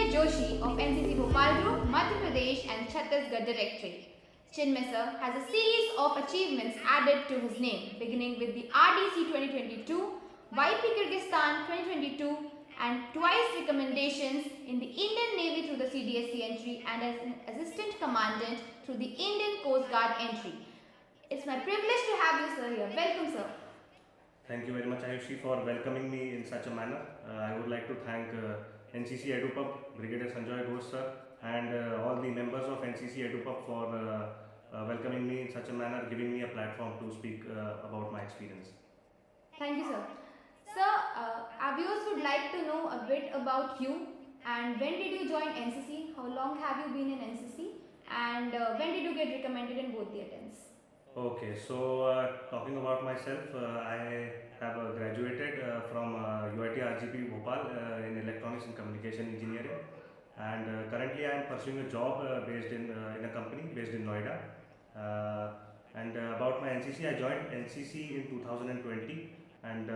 Chinmay Joshi of NCC Bhopal Group, Madhya Pradesh and Chhattisgarh Directorate. Chinmay sir has a series of achievements added to his name, beginning with the RDC 2022, YP Kyrgyzstan 2022, and twice recommendations in the Indian Navy through the CDSC entry and as an assistant commandant through the Indian Coast Guard entry. It's my privilege to have you sir here. Welcome sir. Thank you very much, Ayushi, for welcoming me in such a manner. I would like to thank NCC edu-pub, Brigadier Sanjoy Ghosh sir, and all the members of NCC edu-pub for welcoming me in such a manner, giving me a platform to speak about my experience. Thank you sir. Sir, our viewers would like to know a bit about you and when did you join NCC? How long have you been in NCC? And when did you get recommended in both the attempts? Okay, so talking about myself, I have graduated from UIT RGP Bhopal in Electronics and Communication Engineering, and currently I am pursuing a job based in a company based in Noida. And about my NCC, I joined NCC in 2020 and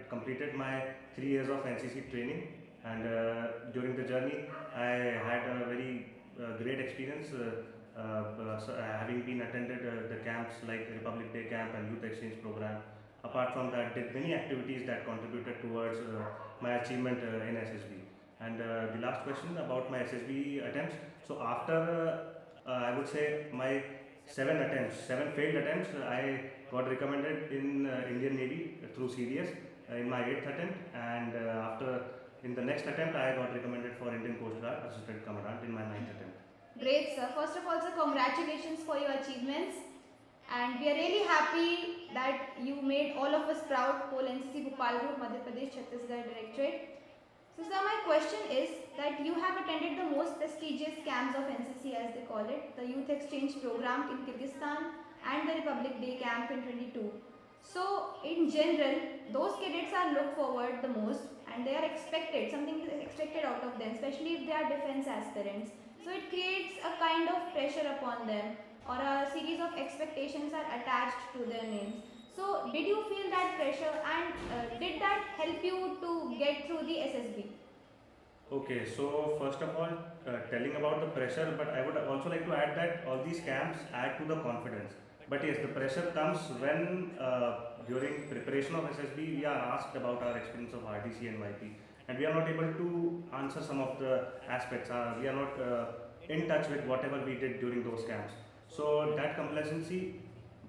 completed my 3 years of NCC training. And during the journey, I had a very great experience. Having been attended the camps like Republic Day camp and Youth Exchange program. Apart from that, did many activities that contributed towards my achievement in SSB. And the last question about my SSB attempts. So after I would say my 7 failed attempts, I got recommended in Indian Navy through CDS in my 8th attempt, and in the next attempt I got recommended for Indian Coast Guard Assistant Commandant in my 9th attempt. Great sir. First of all sir, congratulations for your achievements and we are really happy that you made all of us proud, whole NCC Bhopal Group, Madhya Pradesh, Chhattisgarh Directorate. So sir, my question is that you have attended the most prestigious camps of NCC as they call it, the Youth Exchange program in Kyrgyzstan and the Republic Day camp in 22. So in general, those cadets are looked forward the most and they are expected, something is expected out of them, especially if they are defense aspirants. So it creates a kind of pressure upon them or a series of expectations are attached to their names. So did you feel that pressure and did that help you to get through the SSB? Okay, so first of all, telling about the pressure, but I would also like to add that all these camps add to the confidence. But yes, the pressure comes when during preparation of SSB, we are asked about our experience of RDC and YP. And we are not able to answer some of the aspects. We are not in touch with whatever we did during those camps. So that complacency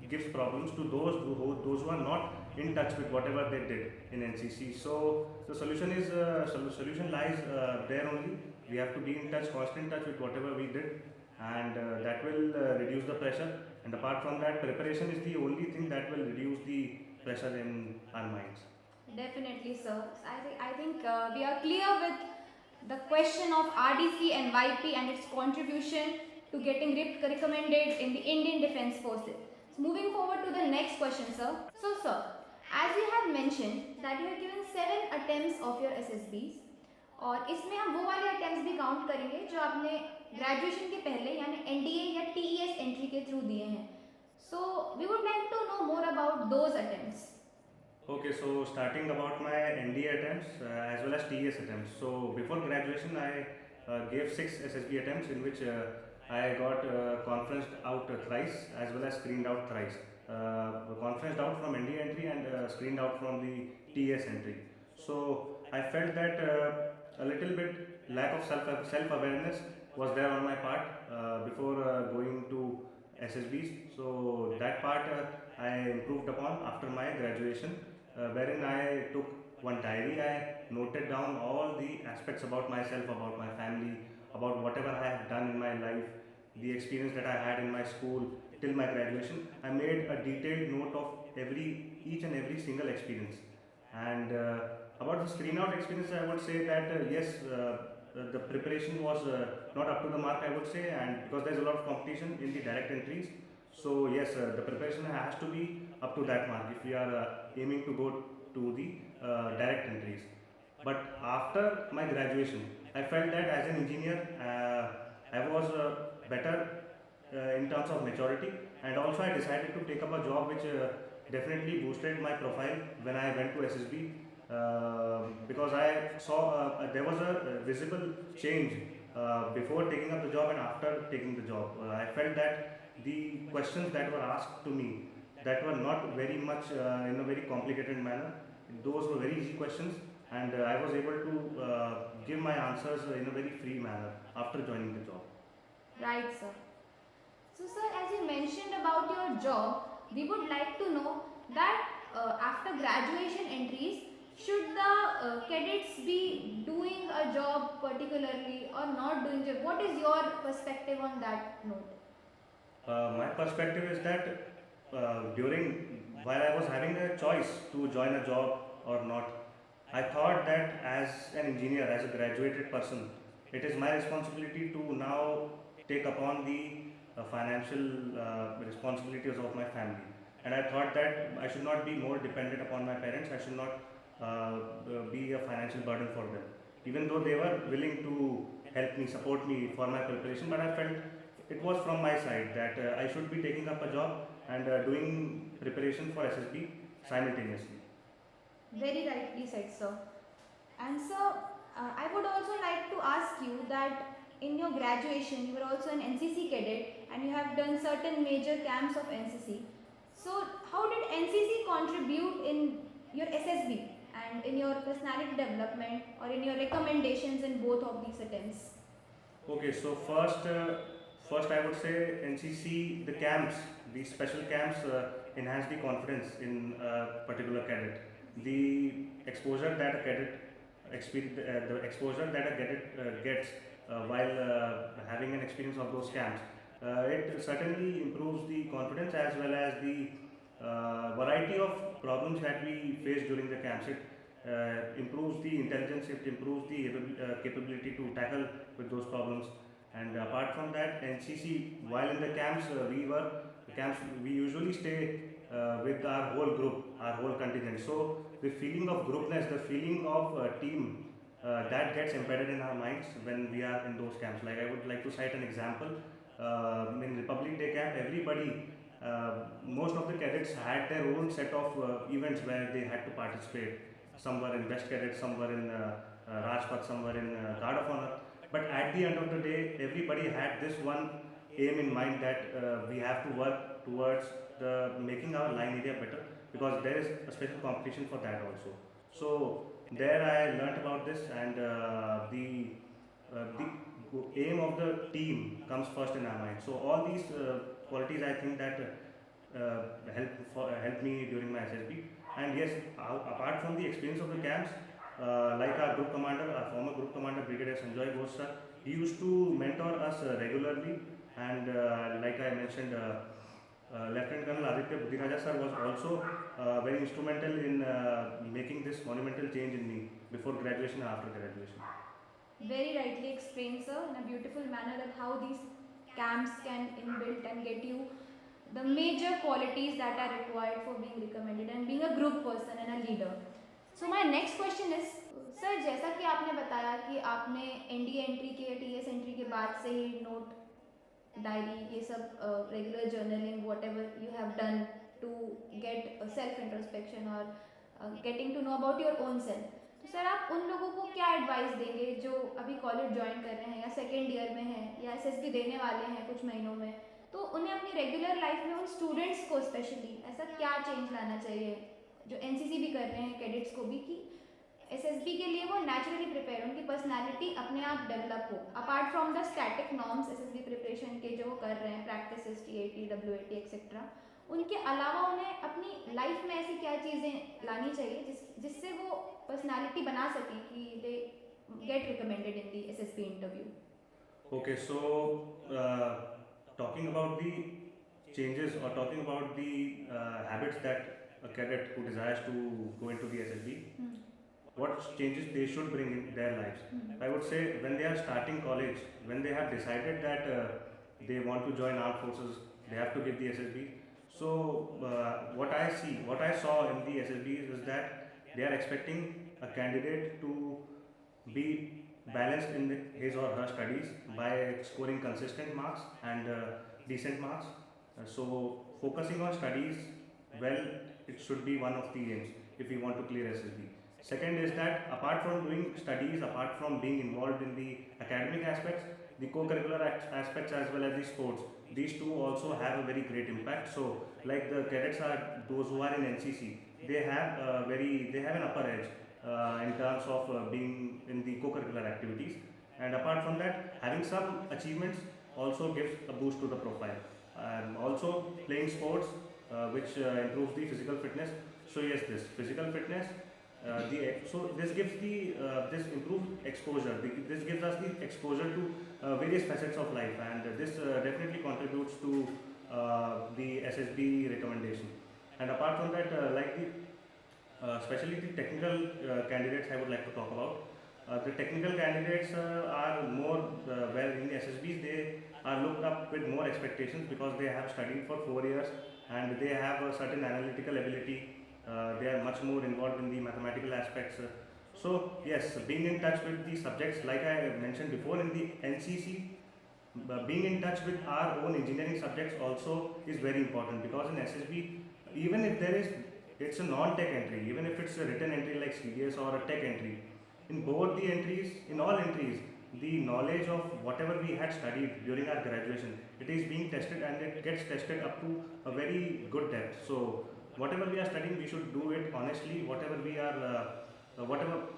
gives problems to those who are not in touch with whatever they did in NCC. So the solution is solution lies there only. We have to be in touch, constant touch with whatever we did, and that will reduce the pressure. And apart from that, preparation is the only thing that will reduce the pressure in our minds. Definitely, sir. I think we are clear with the question of RDC and YP and its contribution to getting recommended in the Indian Defence Forces. So moving forward to the next question, sir. So, sir, as you have mentioned that you have given 7 attempts of your SSBs और इसमें हम वो वाले attempts भी count करेंगे जो आपने graduation के पहले यानी एनडीए या टीईएस एंट्री के थ्रू दिए हैं. So we would like to know more about those attempts. Okay, so starting about my NDA attempts as well as TES attempts. So before graduation, I gave 6 SSB attempts in which I got conferenced out thrice as well as screened out thrice. Conferenced out from NDA entry and screened out from the TES entry. So I felt that a little bit lack of self-awareness was there on my part before going to SSBs. So that part I improved upon after my graduation. Wherein I took one diary, I noted down all the aspects about myself, about my family, about whatever I have done in my life, the experience that I had in my school till my graduation. I made a detailed note of each and every single experience. And about the screen out experience, I would say that yes, the preparation was not up to the mark, I would say, and because there's a lot of competition in the direct entries. So yes, the preparation has to be up to that mark if we are aiming to go to the direct entries. But after my graduation, I felt that as an engineer, I was better in terms of maturity, and also I decided to take up a job which definitely boosted my profile when I went to SSB. because I saw there was a visible change before taking up the job and after taking the job. I felt that the questions that were asked to me that were not very much in a very complicated manner. Those were very easy questions, and I was able to give my answers in a very free manner after joining the job. Right, sir. So, sir, as you mentioned about your job, we would like to know that after graduation entries, should the cadets be doing a job particularly or not doing job? What is your perspective on that note? My perspective is that during while I was having a choice to join a job or not, I thought that as an engineer, as a graduated person, it is my responsibility to now take upon the financial responsibilities of my family. And I thought that I should not be more dependent upon my parents. I should not be a financial burden for them. Even though they were willing to help me, support me for my preparation, but I felt it was from my side that I should be taking up a job and doing preparation for SSB simultaneously. Very rightly said, sir. And sir, I would also like to ask you that in your graduation, you were also an NCC cadet and you have done certain major camps of NCC. So, how did NCC contribute in your SSB and in your personality development or in your recommendations in both of these attempts? Okay, so first I would say NCC, the camps, these special camps enhance the confidence in a particular cadet. The exposure that a cadet the exposure that a cadet gets while having an experience of those camps, it certainly improves the confidence as well as the variety of problems that we face during the camps. It improves the intelligence, it improves the capability to tackle with those problems. And apart from that, NCC, while in the camps, we usually stay with our whole group, our whole contingent. So the feeling of groupness, the feeling of team, that gets embedded in our minds when we are in those camps. Like I would like to cite an example. In Republic Day camp, everybody, most of the cadets had their own set of events where they had to participate. Some were in West Cadet, some were in Rajpath, some were in Guard of Honor. But at the end of the day, everybody had this one aim in mind that we have to work towards making our line area better, because there is a special competition for that also. So there I learnt about this, and the aim of the team comes first in our mind. So all these qualities I think that help me during my SSB. And yes, apart from the experience of the camps, like our group commander, our former group commander, Brigadier Sanjoy Ghosh sir, he used to mentor us regularly. And like I mentioned, Lieutenant Colonel Aditya Budhiraja sir was also very instrumental in making this monumental change in me before graduation and after graduation. Very rightly explained, sir, in a beautiful manner that how these camps can inbuilt and get you the major qualities that are required for being recommended and being a group person and a leader. So my next question is, sir जैसा कि आपने बताया कि आपने NDA entry के TS entry के बाद से ही नोट डायरी ये सब regular journaling whatever you have done to get self introspection और getting to know about your own self, तो सर आप उन लोगों को क्या एडवाइस देंगे जो अभी कॉलेज ज्वाइन कर रहे हैं या सेकेंड ईयर में हैं या एसएसबी देने वाले हैं कुछ महीनों में, तो उन्हें अपनी रेगुलर लाइफ में उन स्टूडेंट्स को स्पेशली ऐसा क्या चेंज लाना चाहिए जो एनसीसी भी कर रहे हैं कैडेट्स को भी, कि एसएसबी के लिए वो नेचुरली प्रिपेयर, उनकी पर्सनालिटी अपने आप डेवलप हो apart from the static norms SSB preparation के जो वो कर रहे हैं प्रैक्टिस टीएटी डब्ल्यूएटी एक्सेट्रा, उनके अलावा उन्हें अपनी लाइफ में ऐसी क्या चीज़ें लानी चाहिए जिससे वो पर्सनालिटी बना सकें कि they get recommended in the SSB interview. Okay, so talking about the changes or talking about the habits that a cadet who desires to go into the SSB, what changes they should bring in their lives. I would say when they are starting college, when they have decided that they want to join armed forces, they have to give the SSB. So what I saw in the SSB is that they are expecting a candidate to be balanced in his or her studies by scoring consistent marks and decent marks. So focusing on studies, well, it should be one of the aims if we want to clear SSB. Second is that apart from doing studies, apart from being involved in the academic aspects, the co-curricular aspects as well as the sports, these two also have a very great impact. So like the cadets are those who are in NCC, they have an upper edge in terms of being in the co-curricular activities. And apart from that, having some achievements also gives a boost to the profile. And also playing sports, which improves the physical fitness. So yes, this physical fitness, so this gives the this improved exposure. This gives us the exposure to various facets of life, and this definitely contributes to the SSB recommendation. And apart from that, especially the technical candidates, I would like to talk about. The technical candidates are more well in the SSBs. They are looked up with more expectations because they have studied for 4 years and they have a certain analytical ability. They are much more involved in the mathematical aspects. So yes, being in touch with the subjects, like I mentioned before in the NCC, being in touch with our own engineering subjects also is very important, because in SSB, even if it's a non-tech entry, even if it's a written entry like CDS or a tech entry, in both the entries, in all entries, the knowledge of whatever we had studied during our graduation, it is being tested and it gets tested up to a very good depth. So whatever we are studying, we should do it honestly. Whatever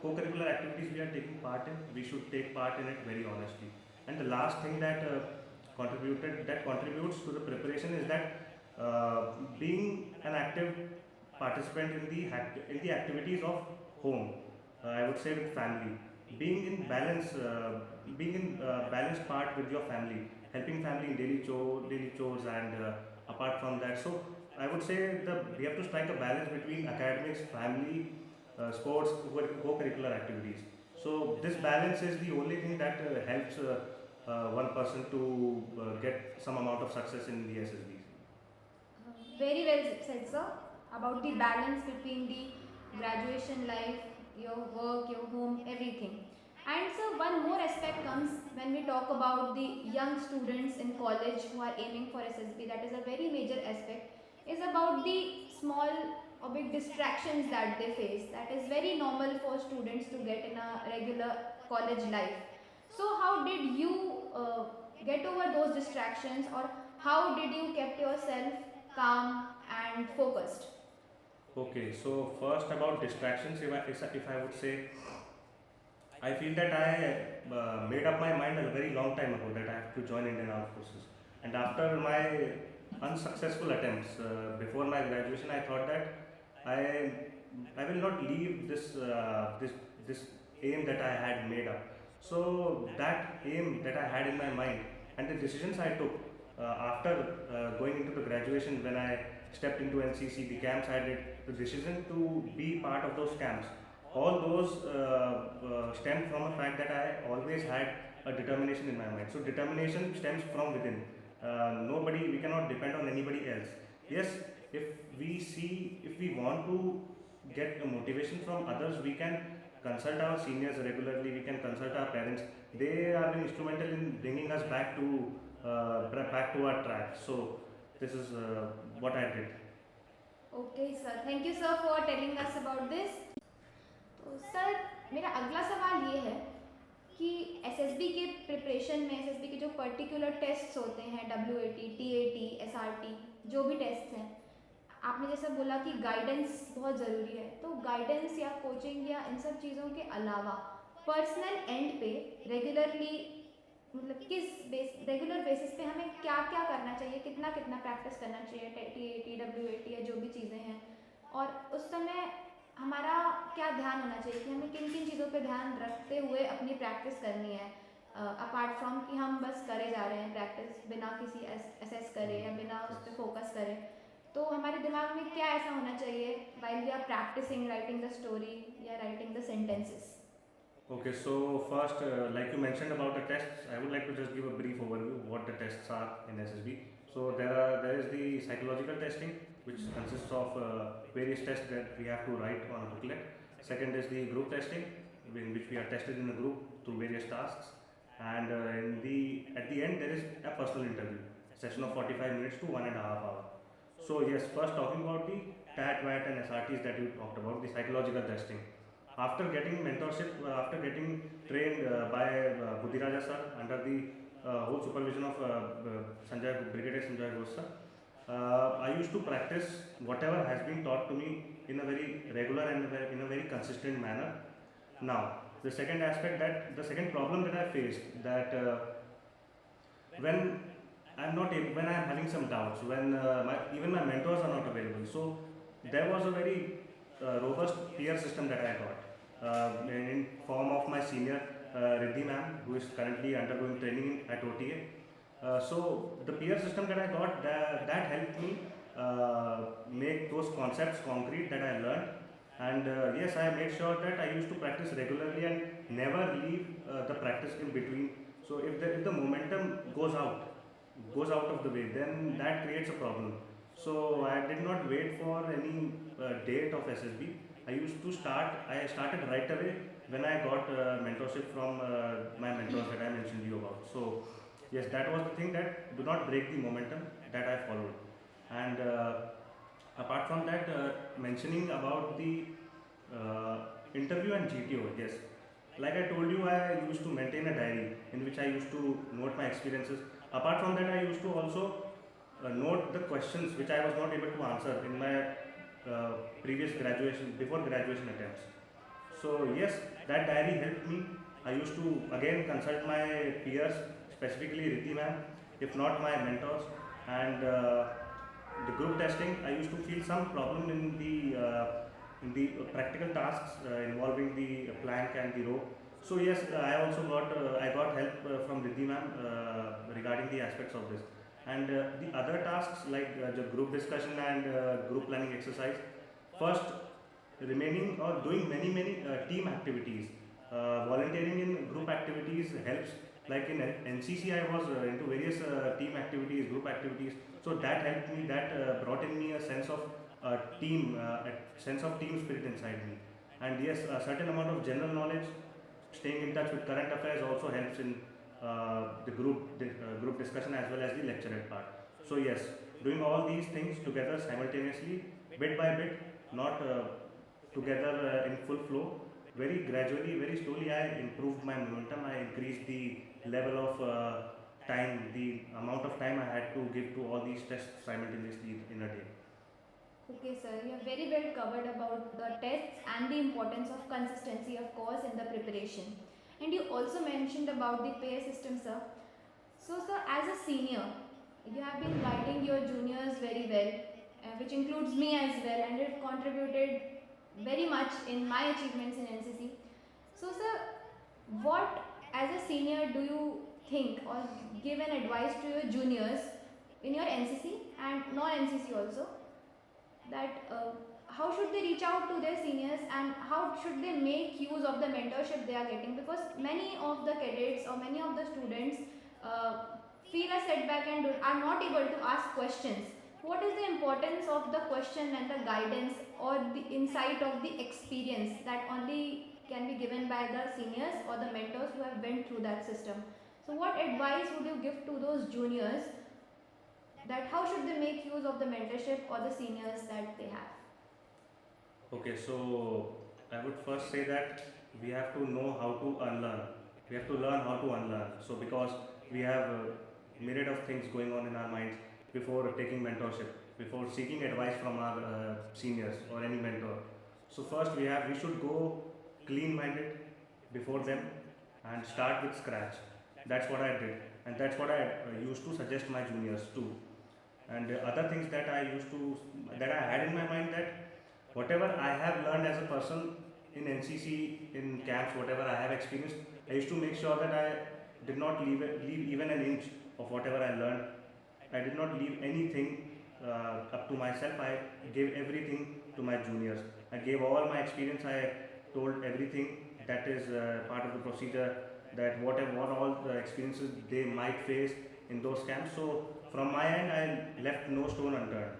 co-curricular activities we are taking part in, we should take part in it very honestly. And the last thing that contributes to the preparation is that being an active participant in the activities of home, I would say with family, being in balanced part with your family, helping family in daily chores, and apart from that, so I would say we have to strike a balance between academics, family, sports, co-curricular activities. So this balance is the only thing that helps one person to get some amount of success in the SSBs. Very well said, sir, about the balance between the graduation life, your work, your home, everything. And so, one more aspect comes when we talk about the young students in college who are aiming for SSB. That is a very major aspect. Is about the small or big distractions that they face. That is very normal for students to get in a regular college life. So, how did you get over those distractions, or how did you kept yourself calm and focused? Okay, so first about distractions, if I would say, I feel that I made up my mind a very long time ago that I have to join Indian Armed Forces. And after my unsuccessful attempts before my graduation, I thought that I I will not leave this aim that I had made up. So that aim that I had in my mind and the decisions I took after going into the graduation, when I stepped into NCC, the camps I did, the decision to be part of those camps, all those stemmed from the fact that I always had a determination in my mind. So determination stems from within. We cannot depend on anybody else. Yes, if if we want to get a motivation from others, we can consult our seniors regularly, we can consult our parents. They are instrumental in bringing us back to our track. So this is what I did. Okay, sir. Thank you, sir, for telling us about this. तो sir, मेरा अगला सवाल ये है कि SSB के preparation में SSB के जो पर्टिकुलर टेस्ट्स होते हैं, WAT, TAT, SRT, जो भी टेस्ट हैं, आपने जैसा बोला कि गाइडेंस बहुत ज़रूरी है, तो गाइडेंस या कोचिंग या इन सब चीज़ों के अलावा पर्सनल एंड पे रेगुलरली, मतलब रेगुलर बेसिस पे हमें क्या क्या करना चाहिए, कितना कितना प्रैक्टिस करना चाहिए, TAT, WAT या जो भी चीज़ें हैं, और उस समय हमारा क्या ध्यान होना चाहिए कि हमें किन किन चीज़ों पे ध्यान रखते हुए अपनी प्रैक्टिस करनी है, अपार्ट फ्रॉम कि हम बस करे जा रहे हैं प्रैक्टिस बिना किसी असेस करे या बिना उस पर फोकस करें, तो हमारे दिमाग में क्या ऐसा होना चाहिए while we are practicing writing the story या writing the sentences? Okay, so first, like you mentioned about the tests, I would like to just give a brief overview of what the tests are in SSB. So there is the psychological testing, which consists of various tests that we have to write on a booklet. Second is the group testing, in which we are tested in a group through various tasks. And at the end, there is a personal interview, session of 45 minutes to 1.5 hours. So yes, first talking about the TAT, VAT and SRTs that you talked about, the psychological testing. after getting mentorship, after getting trained by Buddhiraja sir under the whole supervision of Brigadier Sanjay Ghosh sir, I used to practice whatever has been taught to me in a very regular and in a very consistent manner. Now, the second problem that I faced, that when when I'm having some doubts, when even my mentors are not available. So there was a very robust peer system that I got in form of my senior Riddhi ma'am, who is currently undergoing training at OTA. So the peer system that I got, that helped me make those concepts concrete that I learned. And yes, I made sure that I used to practice regularly and never leave the practice in between. So if the momentum goes out of the way, then that creates a problem. So I did not wait for any date of SSB. I started right away when I got mentorship from my mentors that I mentioned you about. So yes, that was the thing, that do not break the momentum that I followed. And apart from that, mentioning about the interview and GTO, yes. Like I told you, I used to maintain a diary in which I used to note my experiences. Apart from that, I used to also note the questions which I was not able to answer in my before graduation attempts. So yes, that diary helped me. I used to again consult my peers, specifically Riddhi ma'am, if not my mentors. And the group testing, I used to feel some problem in the practical tasks involving the plank and the rope. So yes, I got help from Riddhi ma'am regarding the aspects of this. And the other tasks like the group discussion and group planning exercise. First, remaining or doing many team activities. Volunteering in group activities helps. Like in NCC, I was into various team activities, group activities. So that helped me. That brought in me a sense of team spirit inside me. And yes, a certain amount of general knowledge, staying in touch with current affairs also helps in the group discussion as well as the lecture part. So yes, doing all these things together simultaneously, bit by bit, not together in full flow. Very gradually, very slowly, I improved my momentum. I increased the level of time, the amount of time I had to give to all these tests simultaneously in a day. Okay, sir, you have very well covered about the tests and the importance of consistency, of course, in the preparation. And you also mentioned about the pay system, sir. So, sir, as a senior, you have been guiding your juniors very well, which includes me as well, and it contributed very much in my achievements in NCC. So, sir, what as a senior do you think or give an advice to your juniors in your NCC and non-NCC also, that how should they reach out to their seniors and how should they make use of the mentorship they are getting, because many of the cadets or many of the students feel a setback and are not able to ask questions. What is the importance of the question and the guidance or the insight of the experience that only can be given by the seniors or the mentors who have went through that system? So what advice would you give to those juniors, that how should they make use of the mentorship or the seniors that they have? Okay, so I would first say that we have to know how to unlearn. We have to learn how to unlearn. So because we have a myriad of things going on in our minds before taking mentorship, before seeking advice from our seniors or any mentor. So first we should go clean-minded before them and start with scratch. That's what I did, and that's what I used to suggest my juniors too. And other things that I had in my mind, that whatever I have learned as a person in NCC, in camps, whatever I have experienced, I used to make sure that I did not leave even an inch of whatever I learned. I did not leave anything up to myself. I gave everything to my juniors. I gave all my experience. I told everything that is part of the procedure, that what all the experiences they might face in those camps. So from my end, I left no stone unturned.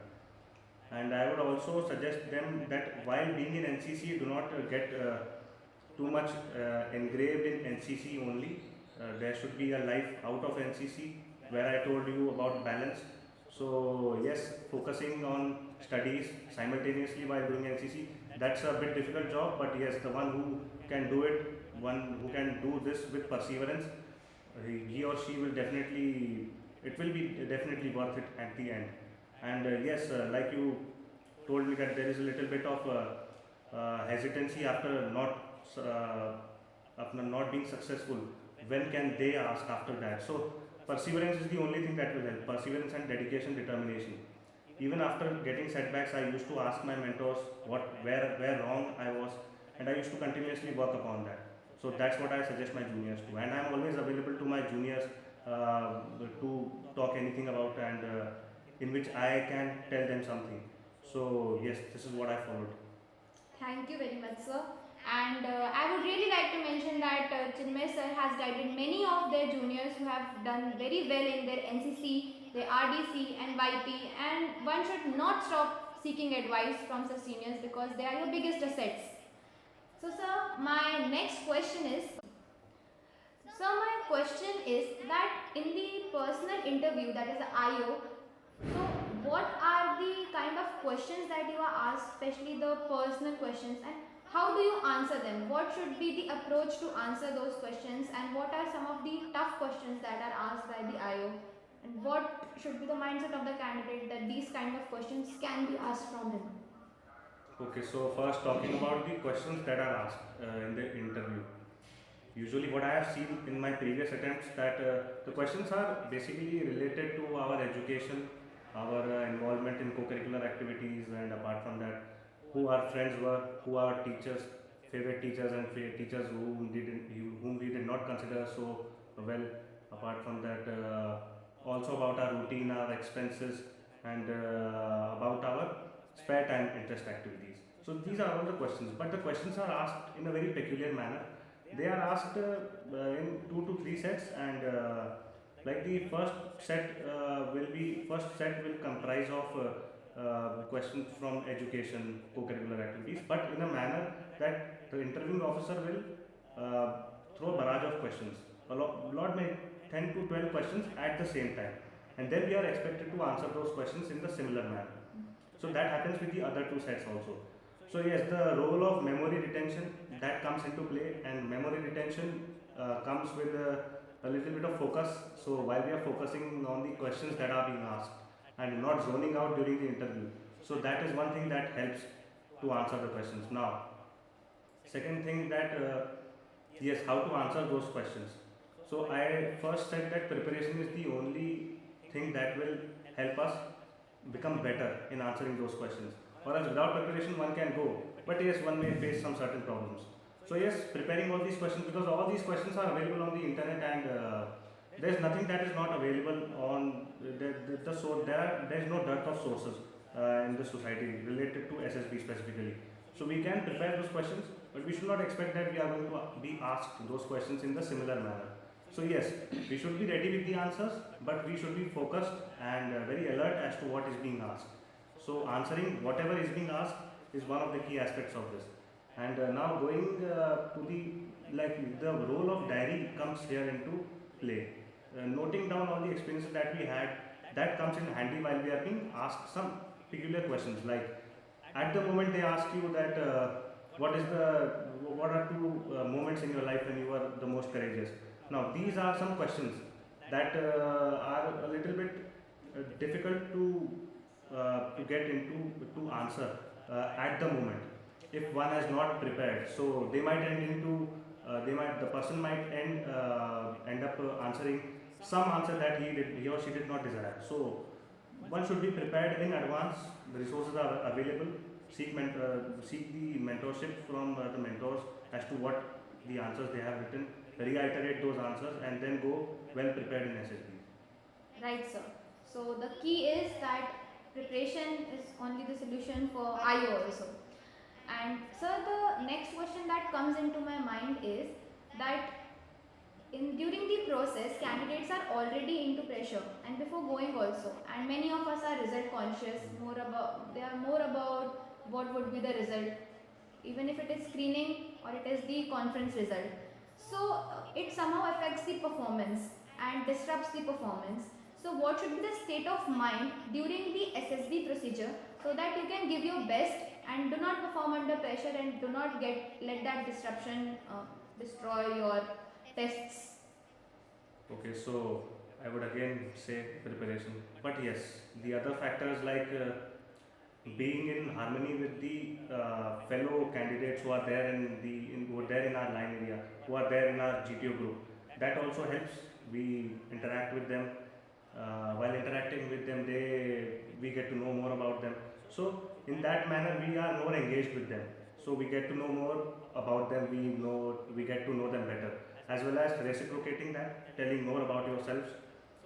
And I would also suggest them that while being in NCC, do not get too much engraved in NCC only. There should be a life out of NCC, where I told you about balance. So yes, focusing on studies simultaneously while doing NCC, that's a bit difficult job, but yes, the one who can do it, one who can do this with perseverance, he or she will definitely, it will be definitely worth it at the end. And yes, like you told me that there is a little bit of hesitancy after not being successful. When can they ask after that? So perseverance is the only thing that will help. Perseverance and dedication, determination. Even after getting setbacks, I used to ask my mentors where wrong I was, and I used to continuously work upon that. So that's what I suggest my juniors to, and I'm always available to my juniors to talk anything about, and in which I can tell them something. So yes, this is what I followed. Thank you very much, sir. And I would really like to mention that Chinmay sir has guided many of their juniors who have done very well in their NCC, their RDC and YP, and one should not stop seeking advice from such seniors because they are your biggest assets. So, sir, my next question is, so my question is that in the personal interview, that is the IO, so what are the kind of questions that you are asked, especially the personal questions, and how do you answer them? What should be the approach to answer those questions, and what are some of the tough questions that are asked by the IO? And what should be the mindset of the candidate that these kind of questions can be asked from him? Okay, so first talking about the questions that are asked in the interview. Usually, what I have seen in my previous attempts that the questions are basically related to our education, our involvement in co-curricular activities, and apart from that, who our friends were, who our teachers, favorite teachers, and teachers whom we did not consider so well. Apart from that, also about our routine, our expenses, and about our spare time interest activities. So these are all the questions, but the questions are asked in a very peculiar manner. They are asked in 2 to 3 sets, and like the first set will comprise of questions from education, co-curricular activities, but in a manner that the interviewing officer will throw a barrage of questions, lot may 10 to 12 questions at the same time, and then we are expected to answer those questions in the similar manner. So that happens with the other 2 sets also. So yes, the role of memory retention that comes into play, and memory retention comes with a little bit of focus. So while we are focusing on the questions that are being asked and not zoning out during the interview, so that is one thing that helps to answer the questions. Now, second thing that yes, how to answer those questions. So I first said that preparation is the only thing that will help us become better in answering those questions. Or else without preparation one can go, but yes, one may face some certain problems. So yes, preparing all these questions, because all these questions are available on the internet, and there's nothing that is not available on there is no dearth of sources in the society related to SSB specifically. So we can prepare those questions, but we should not expect that we are going to be asked those questions in the similar manner. So yes, we should be ready with the answers, but we should be focused and very alert as to what is being asked. So answering whatever is being asked is one of the key aspects of this. And now going to the role of diary comes here into play. Noting down all the experiences that we had, that comes in handy while we are being asked some peculiar questions. Like at the moment they ask you that what are 2 moments in your life when you were the most courageous. Now these are some questions that are a little bit difficult to get into to answer at the moment if one has not prepared. So they might end into the person might end up answering some answer that he or she did not desire. So one should be prepared in advance. The resources are available. Seek the mentorship from the mentors as to what the answers they have written. Reiterate those answers and then go well prepared in SSB. Right, sir. So the key is that preparation is only the solution for IO also. And sir, the next question that comes into my mind is that during the process, candidates are already into pressure and before going also, and many of us are result conscious. They are more about what would be the result, even if it is screening or it is the conference result. So it somehow affects the performance and disrupts the performance. So what should be the state of mind during the SSB procedure so that you can give your best and do not perform under pressure, and do not let that disruption destroy your tests. Okay, so I would again say preparation. But yes, the other factors like being in harmony with the fellow candidates who are there who are there in our line area, who are there in our GTO group, that also helps. We interact with them. While interacting with them, we get to know more about them. So in that manner, we are more engaged with them. So we get to know more about them. We get to know them better, as well as reciprocating that, telling more about yourselves.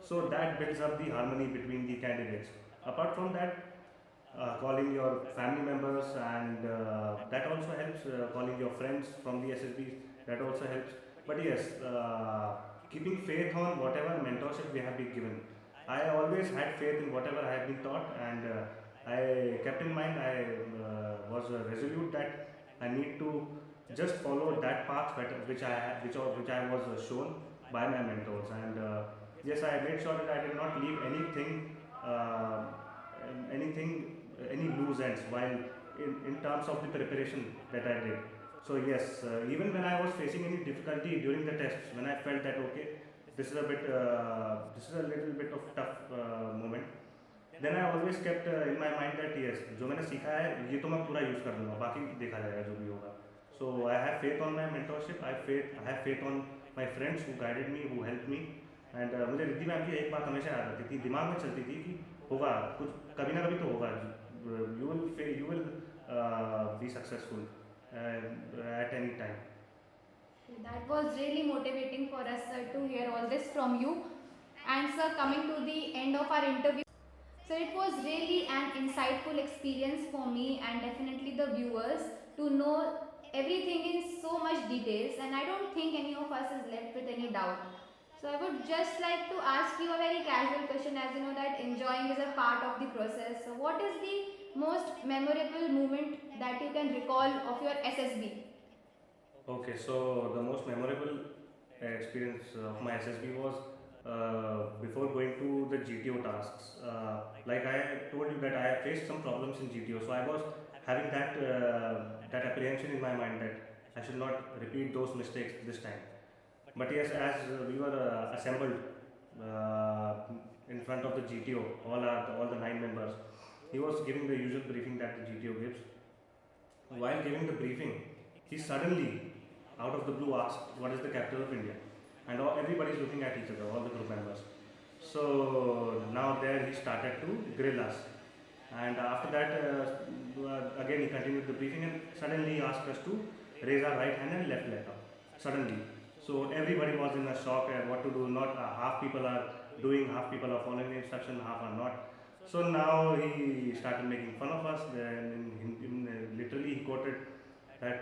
So that builds up the harmony between the candidates. Apart from that, calling your family members, and that also helps. Calling your friends from the SSBs, that also helps. But yes, keeping faith on whatever mentorship we have been given. I always had faith in whatever I have been taught, and I kept in mind. I was resolute that I need to just follow that path which I was shown by my mentors. And yes, I made sure that I did not leave any loose ends while in terms of the preparation that I did. So yes, even when I was facing any difficulty during the tests, when I felt that okay, this is a little bit of tough moment, then I always kept in my mind that yes, जो मैंने सीखा है ये तो मैं पूरा use कर लूँगा, बाकी देखा जाएगा जो भी होगा. So I have faith on my mentorship. I have faith on my friends who guided me, who helped me. And मुझे रिद्धि मैम की एक बात हमेशा याद आती थी, दिमाग में चलती थी कि होगा कुछ, कभी ना कभी तो होगा. You will be successful at any time. That was really motivating for us, sir, to hear all this from you. And sir, coming to the end of our interview, so it was really an insightful experience for me and definitely the viewers to know everything in so much details, and I don't think any of us is left with any doubt. So I would just like to ask you a very casual question, as you know that enjoying is a part of the process. So what is the most memorable moment that you can recall of your SSB? Okay, so the most memorable experience of my SSB was before going to the GTO tasks. Like I told you that I faced some problems in GTO, so I was having that apprehension in my mind that I should not repeat those mistakes this time. But yes, as we were assembled uh, in front of the GTO, all the 9 members, he was giving the usual briefing that the GTO gives. While giving the briefing, he suddenly, out of the blue, asked, "What is the capital of India?" And everybody is looking at each other, all the group members. So now there he started to grill us. And after that, again he continued the briefing, and suddenly he asked us to raise our right hand and left leg up. Suddenly. So everybody was in a shock at what to do. Not half people are doing, half people are following the instruction, half are not. So now he started making fun of us. Literally he quoted that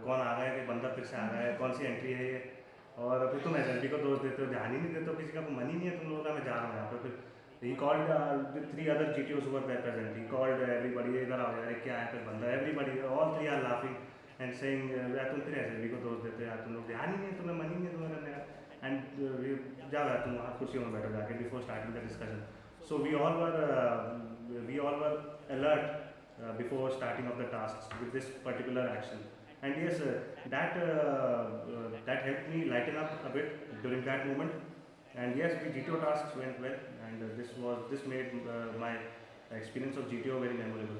कौन आ गया है कि बंदा फिर से आ गया है, कौन सी एंट्री है ये, और फिर तुम एसएसबी को दोष देते हो, ध्यान ही नहीं देते हो, किसी का मन ही नहीं है तुम लोगों का मैं जा रहा हूँ यहाँ पे. फिर he called the 3 other GTOs who were there present. He called everybody, इधर आओ यार क्या है फिर बंदा. Everybody, all 3 are laughing and saying यार तुम फिर एसएसबी को दोष देते हो यार, तुम लोग ध्यान ही नहीं है, तुम्हें मन ही नहीं है तुम्हें करने का. And जाओ यार तुम वहाँ कुर्सियों में बैठो जाके before starting the discussion. So we all were alert before starting of the tasks with this particular action. And yes, that helped me lighten up a bit during that moment. And yes, the GTO tasks went well, and this made my experience of GTO very memorable.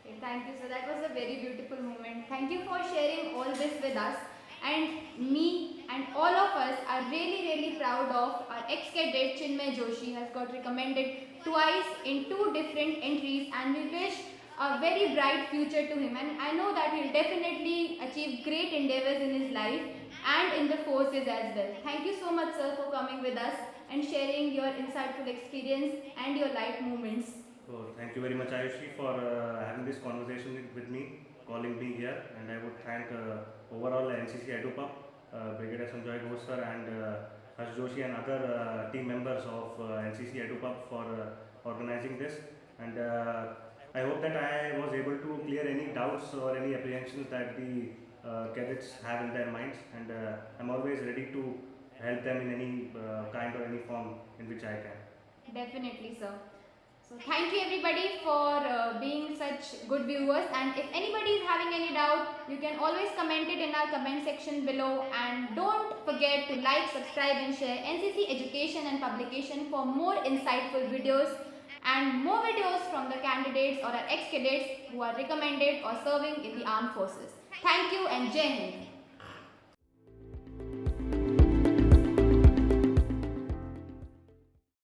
Okay, thank you, sir. That was a very beautiful moment. Thank you for sharing all this with us. And me and all of us are really, really proud of our ex-cadet Chinmay Joshi has got recommended twice in 2 different entries, and we wish a very bright future to him. And I know that he'll definitely achieve great endeavors in his life and in the forces as well. Thank you so much, sir, for coming with us and sharing your insightful experience and your light moments. So thank you very much, Ayushi, for having this conversation with me, calling me here, and I would thank overall NCC edu-pub, Brigadier Sanjoy Ghosh sir, and Harsh Joshi and other team members of NCC edu-pub for organizing this. And I hope that I was able to clear any doubts or any apprehensions that the cadets have in their minds, and I'm always ready to help them in any kind or any form in which I can. Definitely, sir. So thank you everybody for being such such good viewers. And if anybody is having any doubt, you can always comment it in our comment section below. And don't forget to like, subscribe and share NCC Education and Publication for more insightful videos and more videos from the candidates or our ex-cadets who are recommended or serving in the armed forces. Thank you and Jai Hind.